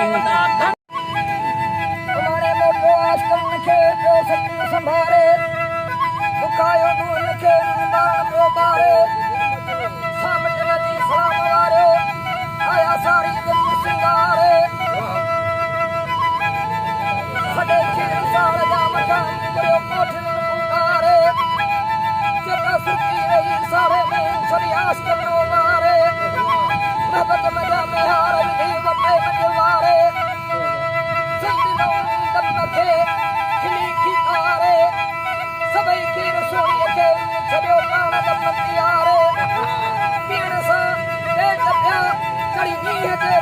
तुम्हारे मोटो आजकल के प्यो सत्य संभारे दुखायो दूर के बाण प्यो बारे सामट नदी सलाम वारे आया सारी दिन सिंगारे सदे खीर साल जाम जाम प्यो कोठन पुकारे जटा सुखी रही सारे में सभी आजकल नो मारे नबत मजा में हार विधि वपे मजवारे संदिनो दत्ते खिली खिकारे सबै की रसोई के छड़ो प्राण दत्तियारे पीण सा दे तप्या चढ़ी नी है दे